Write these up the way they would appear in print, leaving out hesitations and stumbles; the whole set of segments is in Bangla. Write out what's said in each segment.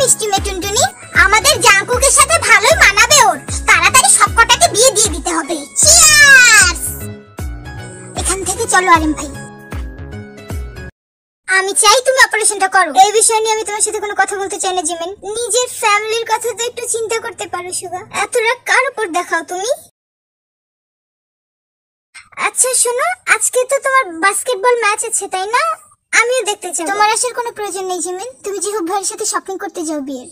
মিষ্টি মেয়ে টুনটুনি, আমাদের জাঙ্কুকের সাথে ভালোই মানাবে ওর। তাড়াতাড়ি সবকটাকে বিয়ে দিয়ে দিতে হবে। চিয়ার্স। এখান থেকে চলো আরিম ভাই। আমি চাই তুমি অপারেশনটা করো। এই বিষয় নিয়ে আমি তোমার সাথে কোনো কথা বলতে চাই না জিমিন। নিজের ফ্যামিলির কথা তো একটু চিন্তা করতে পারো সুগা। এত রাগ কার উপর দেখাও তুমি? আচ্ছা শোনো, আজকে তো তোমার বাস্কেটবল ম্যাচ আছে তাই না? আমিও দেখতে চাই। তোমার আসার কোনো প্রয়োজন নেই জিমিন, তুমি জিহুব ভাইয়ের সাথে শপিং করতে যাও বিয়ের।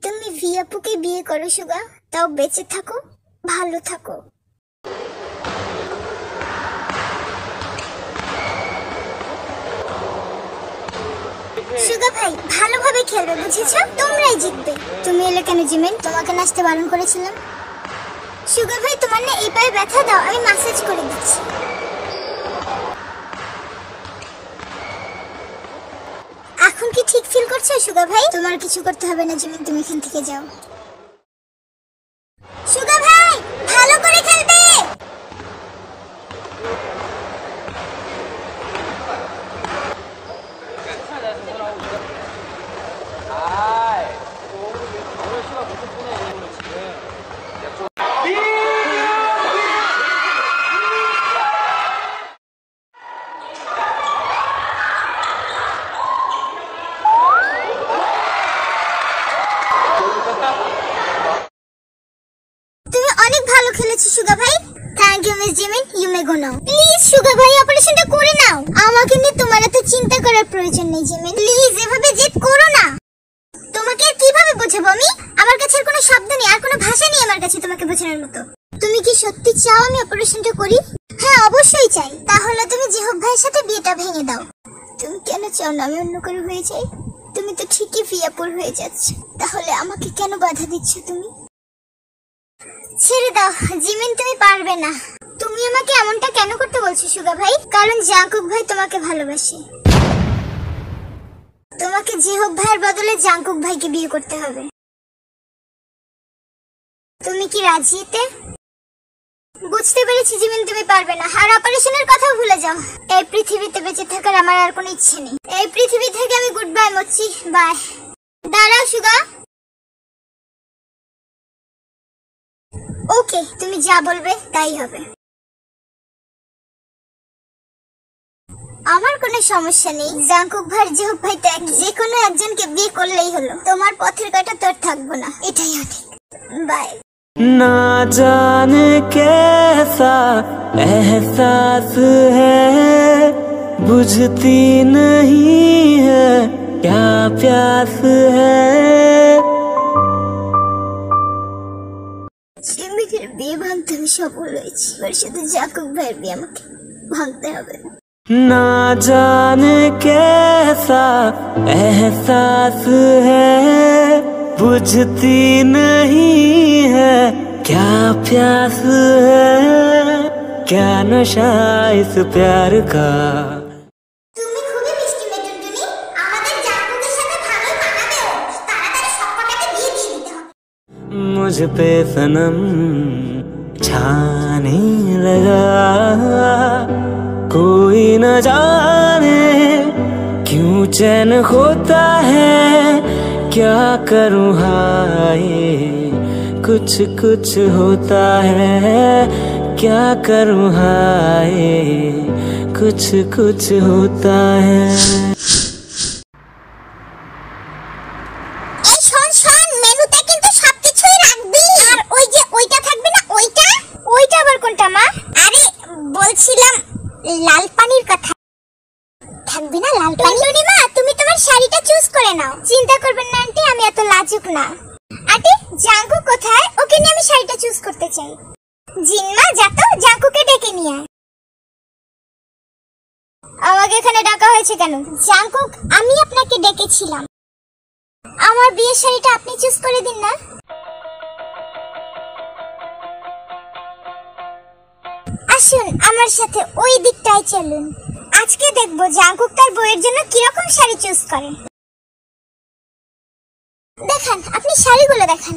তুমি ভিয়াপুকে বিয়ে করো সুগা, তাও বেঁচে থাকো, ভালো থাকো। সুগা ভাই ভালোভাবে খেলবে, বুঝেছো? তোমরাই জিতবে। তুমি এলে কেন জিমিন? তোমাকে নাচতে বারণ করেছিলাম। সুগা ভাই তোমার না এই পায়ে ব্যথা, দাও আমি ম্যাসাজ করে দিচ্ছি। এখন কি ঠিক ফিল করছো সুগা ভাই? তোমার কিছু করতে হবে না জিমিন, তুমি এখান থেকে যাও। সুগা ভাই ভালো করে খেলবে। তুমি অনেক ভালো খেলেছো সুগা ভাই। Thank you miss Jimin, you may go now. Please Suga ভাই অপারেশনটা করে নাও। আমাকে নিয়ে তোমার এত চিন্তা করার প্রয়োজন নেই জিমিন, প্লিজ এভাবে জেদ করো না। তোমাকে কিভাবে বোঝাবো আমি? আমার কাছে আর কোনো শব্দ নেই, আর কোনো ভাষা নেই আমার কাছে তোমাকে বোঝানোর মতো। তুমি কি সত্যি চাও আমি অপারেশনটা করি? হ্যাঁ অবশ্যই চাই। তাহলে তুমি জিহুব ভাইয়ের সাথে বিয়েটা ভেঙে দাও। তুমি কেন চাও না আমি অন্য কারো হয়ে যাই? তুমি তো ঠিকই ভিয়াপুর হয়ে যাচ্ছ, তাহলে আমাকে কেন বাধা দিচ্ছ তুমি? ছেড়ে দাও জিমিন, তুমি পারবে না। তুমি আমাকে এমনটা কেন করতে বলছো সুগা ভাই? কারণ জাঙ্কুক ভাই তোমাকে ভালোবাসে। তোমাকে জিহুব ভাইয়ের বদলে জাঙ্কুক ভাইকে বিয়ে করতে হবে। তুমি কি রাজি এতে? বুঝতে পেরেছি জিমিন, তুমি পারবে না। আর অপারেশনের কথা ভুলে যাও। এই পৃথিবীতে বেঁচে থাকার আমার আর কোনো ইচ্ছে নেই। এই পৃথিবী থেকে আমি গুড বাই মচ্ছি, বাই। দাঁড়াও সুগা। ওকে, তুমি যা বলবে তাই হবে। আমার কোনো সমস্যা নেই। জাঙ্কুক ভাই জিহুব ভাই তো যে কোনো একজনকে বিয়ে করলেই হলো। তোমার পথের কাটা তোর থাকবো না, এটাই অনেক। বাই। ना जाने कैसा एहसास है, बुझती नहीं है क्या प्यास है। জিমিনের বিয়ে ভাঙতে আমি সফল হয়েছি, এবার শুধু জাঙ্কুক ভাইয়ের বিয়ে আমাকে ভাঙতে হবে। ना जाने कैसा एहसास है, बुझती नहीं है क्या प्यास है, क्या नशा इस प्यार का। তুমি খুবই মিষ্টি মেয়ে টুনটুনি, আমাদের জাঙ্কুকের সাথে ভালোই মানাবে ও। তাড়াতাড়ি সবকটাকে বিয়ে দিয়ে দিতে হবে। मुझ पे सनम छाने लगा, कोई न जाने क्यों चैन होता है, क्या करूँ हाय कुछ कुछ होता है, क्या करूँ हाय कुछ कुछ होता है। এই শোন শোন, মেনুতে কিন্তু সবকিছুই রাখবি। আর ওই যে ওইটা থাকবে না, ওইটা ওইটা আবার কোনটা মা? আরে বলছিলাম লাল পানির কথা। থাকবে না লাল পানি? টুনটুনি মা তুমি তোমার শাড়িটা চুজ করে নাও। চিন্তা করবেন না আন্টি, আমি এত লাজুক না। আন্টি জাঙ্কুক কোথায়? ওকে নিয়ে আমি শাড়িটা চুজ করতে চাই। জিন্মা যা তো জাঙ্কুকে ডেকে নিয়ে আয়। আমাকে এখানে ডাকা হয়েছে কেন? জাঙ্কুক আমি আপনাকে ডেকেছিলাম। আমার বিয়ের শাড়িটা আপনি চুজ করে দিন না। আসুন আমার সাথে ওই দিকটায় চলুন। আজকে দেখবো জাঙ্কুক তার বউয়ের জন্য কিরকম শাড়ি চুজ করে। দেখান, আপনি শাড়িগুলো দেখান।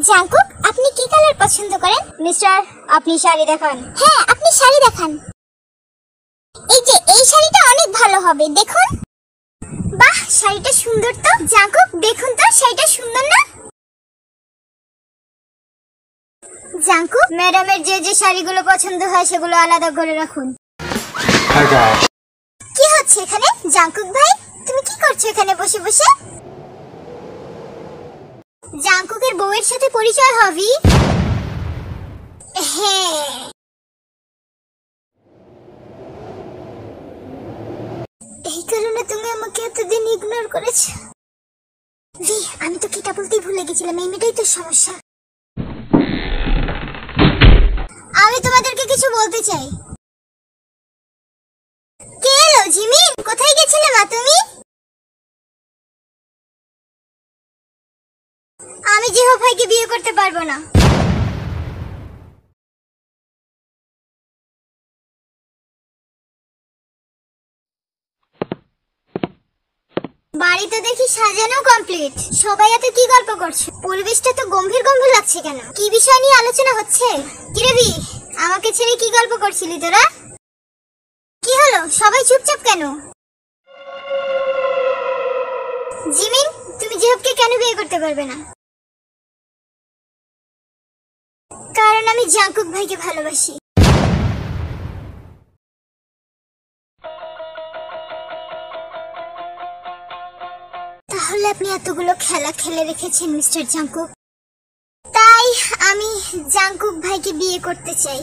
জাঙ্কুক, আপনি কি কালার পছন্দ করেন? মিস্টার, আপনি শাড়ি দেখান। হ্যাঁ, আপনি শাড়ি দেখান। এই যে এই শাড়িটা অনেক ভালো হবে, দেখুন। বাহ, শাড়িটা সুন্দর তো। জাঙ্কুক, দেখুন তো শাড়িটা সুন্দর না? জাঙ্কুক, ম্যাডামের যে যে শাড়িগুলো পছন্দ হয় সেগুলো আলাদা করে রাখুন। কি হচ্ছে এখানে? জাঙ্কুক ভাই, তুমি কি করছো এখানে বসে বসে? জাঙ্কুকের বউয়ের সাথে পরিচয় হবি? হ্যাঁ। এই কারণে তুমি আমাকে এতদিন ইগনোর করেছো। ভি, আমি তো কিটা বলতেই ভুলে গেছিলাম, এই মেয়েটাই তো সমস্যা। আমি তোমাদেরকে কিছু বলতে চাই। কে এলো? জিমিন, কোথায় গেছিলে মা তুমি? আমি জিহো ভাইকে বিয়ে করতে পারবো না। বাড়ি তো দেখি সাজানো কমপ্লিট। সবাই এত কি গল্প করছে? পরিবেশটা তো গম্ভীর গম্ভীর লাগছে কেন? কি বিষয় নিয়ে আলোচনা হচ্ছে? কিরে ভি, আমাকে ছেড়ে কি গল্প করছিলি তোরা? কি হলো, সবাই চুপচাপ কেন? জিমিন, তুমি জিহবকে কেন বিয়ে করতে পারবে না? কারণ আমি জাঙ্কুক ভাইকে ভালোবাসি। তাহলে আপনি এতগুলো খেলা খেলে রেখেছেন মিস্টার জাঙ্কুক। তাই আমি জাঙ্কুক ভাইকে বিয়ে করতে চাই।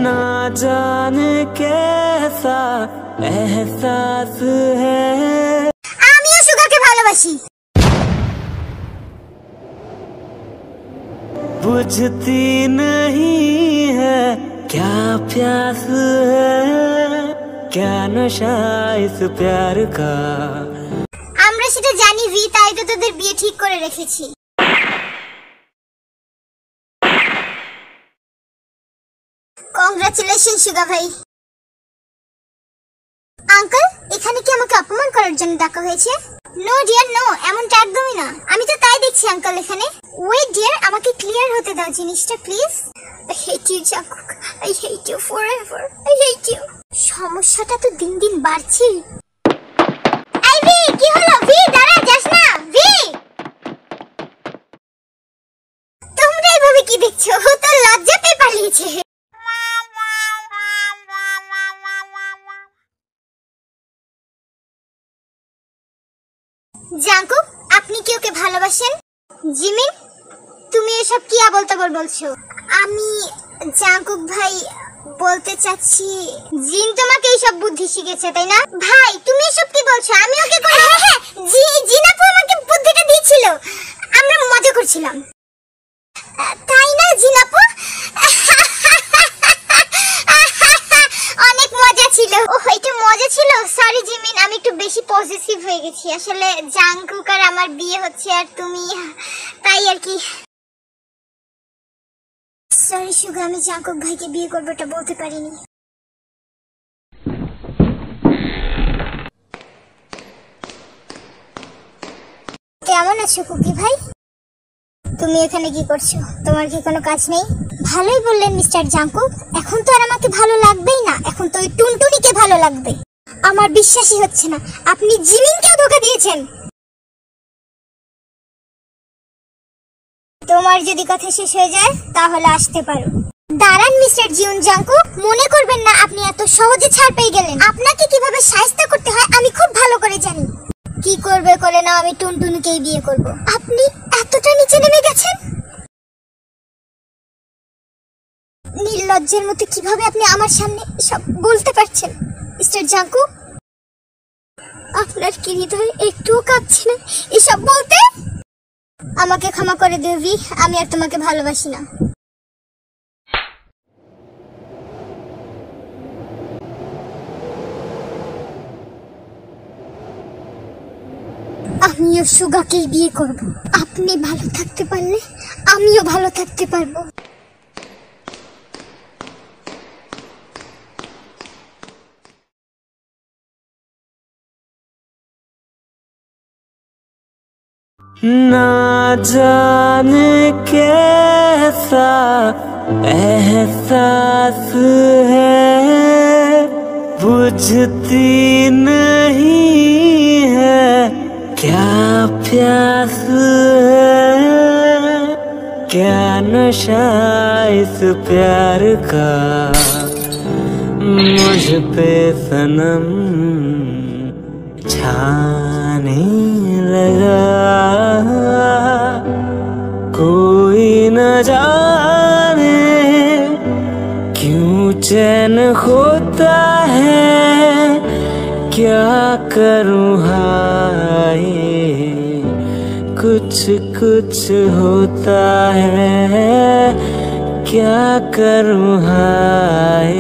ना जाने कैसा एहसास है। আমিও সুগাকে ভালোবাসি। बुझती नहीं है क्या प्यास है, क्या नशा इस प्यार का। আমরা সেটা জানি ভি, তাই তো তোদের বিয়ে ঠিক করে রেখেছি। কংগ্রাচুলেশন সুগা ভাই। আঙ্কেল, এখানে কি আমাকে অপমান করার জন্য ডাকা হয়েছে? নো ডিয়ার, নো, এমনটা একদমই না। আমি তো তাই দেখছি আঙ্কেল এখানে। ওয়েট ডিয়ার, আমাকে ক্লিয়ার হতে দাও জিনিসটা please. I hate you Jungkook, I hate you forever, I hate you. সমস্যাটা তো দিন দিন বাড়ছে। এই ভি, কি হলো? ভি, দাঁড়া, যাস না ভি। তোমরা এইভাবে কি দেখছো? ও তো লজ্জা পেয়ে পালিয়েছে। জাঙ্কুক, আপনি কি ওকে ভালোবাসেন? জিমিন, তুমি এসব কি আবোলতাবোল বলছো? আমি জাঙ্কুক ভাই বলতে চাচ্ছি, জিন তোমাকে এইসব বুদ্ধি শিখেছে তাই না? ভাই, তুমি এসব কি বলছো? আমি ওকে হ্যাঁ, জিন আপু আমাকে বুদ্ধিটা দিয়েছিল, আমরা মজা করছিলাম। তাই না জিন আপু? অনেক মজা ছিল। ওহ, এটা মজা ছিল। সরি জিমিন, আমি একটু বেশি পজিটিভ হয়ে গেছি। আসলে জাঙ্কুক আর আমার বিয়ে হচ্ছে আর তুমি, তাই আর কি। সরি সুগা, আমি জাঙ্কুক ভাইকে বিয়ে করবো এটা বলতে পারিনি। কেমন আছো কুকি ভাই? তুমি এখানে কি করছো? তোমার কি কোনো কাজ নেই? ভালোই বললেন মিস্টার জাঙ্কুক। এখন তো আর আমাকে ভালো লাগবেই না, এখন তো ওই টুনটুনিকে ভালো লাগবে। আমার বিশ্বাসই হচ্ছে না, আপনি জিমিনকেও ধোঁকা দিয়েছেন। তোমার যদি কথা শেষ হয়ে যায় তাহলে আসতে পারো। দাঁড়ান মিস্টার জিউন জাঙ্কুক, মনে করবেন না আপনি এত সহজে ছাড় পেয়ে গেলেন। আপনাকে কিভাবে শায়েস্তা করতে হয় আমি খুব ভালো করে জানি। কি করবে করে না, আমি টুনটুনিকেই বিয়ে করব। আপনি এতটা নিচে নেমে গেছেন? নির্লজ্জের মতো কিভাবে আপনি আমার সামনে সব বলতে পারছেন মিস্টার জাঙ্কুক? আপনার কি হৃদয় একটুও কাঁপছে না এসব বলতে? আমাকে ক্ষমা করে দেবি, আমি আর তোমাকে ভালোবাসি না। আমিও সুগাকেই বিয়ে করব। আপনি ভালো থাকতে পারলে আমিও ভালো থাকতে পারবো। ना जाने कैसा एहसास है, बुझती नहीं है क्या प्यास है, क्या नशा इस प्यार का मुझ पे सनम छाने लगा। कोई न जाने क्यों चैन होता है, क्या करूँ हाय कुछ कुछ होता है, क्या करूँ हाय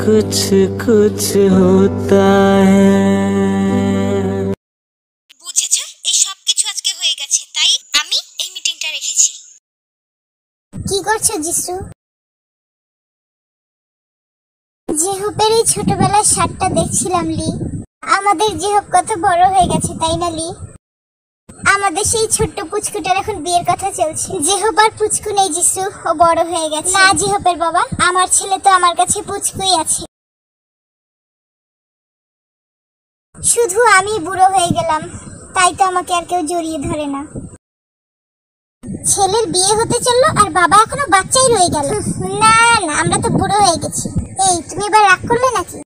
कुछ कुछ होता है। বুঝেছো, এই সব কিছু আজকে হয়ে গেছে, তাই আমি এই মিটিংটা রেখেছি। কি করছো জিসু? জেহপের এই ছোটবেলার শার্টটা দেখছিলাম লি। আমাদের জেহপ কত বড় হয়ে গেছে, তাই না লি? আমাদের সেই ছোট্ট পুচকুটার এখন বিয়ের কথা চলছে। জেহপ আর পুচকু নেই জিসু, ও বড় হয়ে গেছে। না জেহপের বাবা, আমার ছেলে তো আমার কাছে পুচকুই আছে। শুধু আমি বুড়ো হয়ে গেলাম, তাই তো আমাকে আর কেউ জড়িয়ে ধরে না। ছেলের বিয়ে হতে চললো আর বাবা এখনো বাচ্চাই রয়ে গেল। না না, আমরা তো বুড়ো হয়ে গেছি। এই তুমি এবার রাগ করলে নাকি?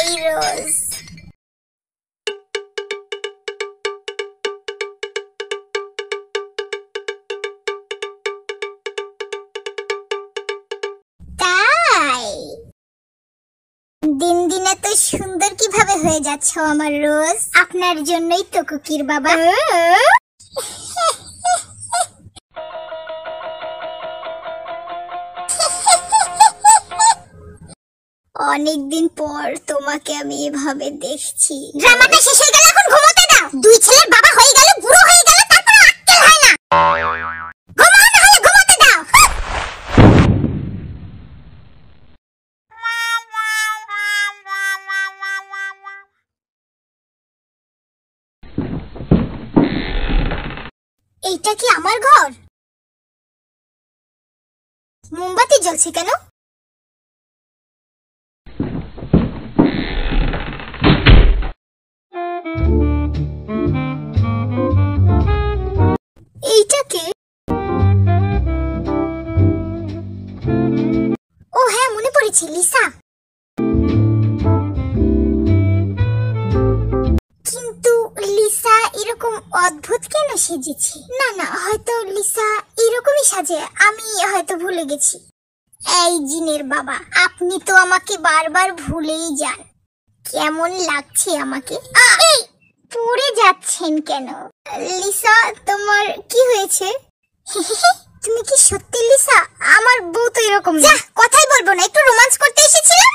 এই রোজ দিন দিন এত সুন্দর কিভাবে হয়ে যাচ্ছ আমার রোজ? আপনার জন্যই তো কুকির বাবা। অনেকদিন পর তোমাকে আমি এভাবে দেখছি। ড্রামাটা শেষ হয়ে গেল, এখন ঘুমোতে দাও। দুই ছেলের বাবা হয়ে গেল, বুড়ো হয়ে গেল, তারপর আক্কেল হয় না। ঘুমাও না হলে ঘুমোতে দাও। এইটা কি আমার ঘর? মোমবাতি জ্বলছে কেন? এইটাকে ও হ্যাঁ, মনে পড়েছে, লিসা। কিন্তু লিসা এরকম অদ্ভুত কেন সেজেছে? না না, হয়তো লিসা এরকমই সাজে, আমি হয়তো ভুলে গেছি। এই জিনের বাবা, আপনি তো আমাকে বারবার ভুলেই যান। কেমন লাগছে আমাকে? এই পড়ে যাচ্ছেন কেন? লিসা, তোমার কি হয়েছে? তুমি কি সত্যি লিসা? আমার বউ তো এরকম না। কথাই বলবো না, একটু রোমান্স করতে এসেছিলাম।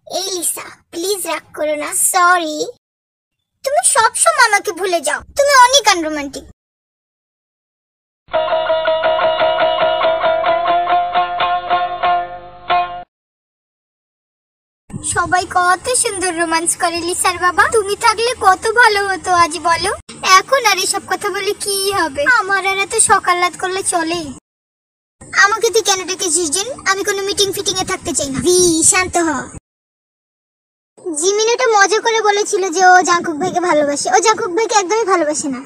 এই লিসা, প্লিজ রাগ করো না। সরি। তুমি সবসময় আমাকে ভুলে যাও, তুমি অনেক আনরোমান্টিক। সবাই কত সুন্দর রোমান্স করে লিসার বাবা, তুমি থাকলে কত ভালো হতো আজ বলো। এখন আর এসব কথা বলে কি হবে? আমার আর এত সকাল রাত করলে চলে? আমাকে তুই কেন ডেকেছিস জিন? আমি কোনো মিটিং ফিটিং এ থাকতে চাই না। ভি, শান্ত হ। জিমিন ওটা মজা করে বলেছিল যে ও জাংকুক ভাইকে ভালোবাসে। ও জাংকুক ভাইকে একদমই ভালোবাসে না।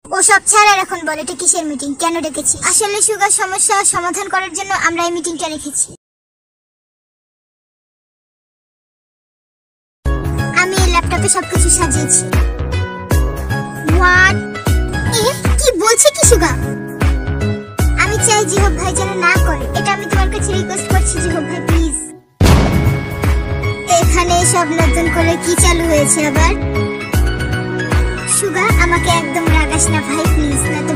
ও সব ছাড়ার এখন বলে এটা কিসের মিটিং, কেন ডেকেছি? আসলে সুগার সমস্যা সমাধান করার জন্য আমরা এই মিটিংটা রেখেছি। আমি এই ল্যাপটপে সবকিছু সাজিয়েছি। হোয়াট? কি বলছে কি সুগা? আমি চাই জিহব ভাই যেন না করে এটা। আমি তোমার কাছে রিকোয়েস্ট করছি জিহব ভাই, প্লিজ। এখানে সব নতুন করে কি চালু হয়েছে আবার? সুগা, আমাকে একদম রাগাস না ভাই, প্লিজ, না তো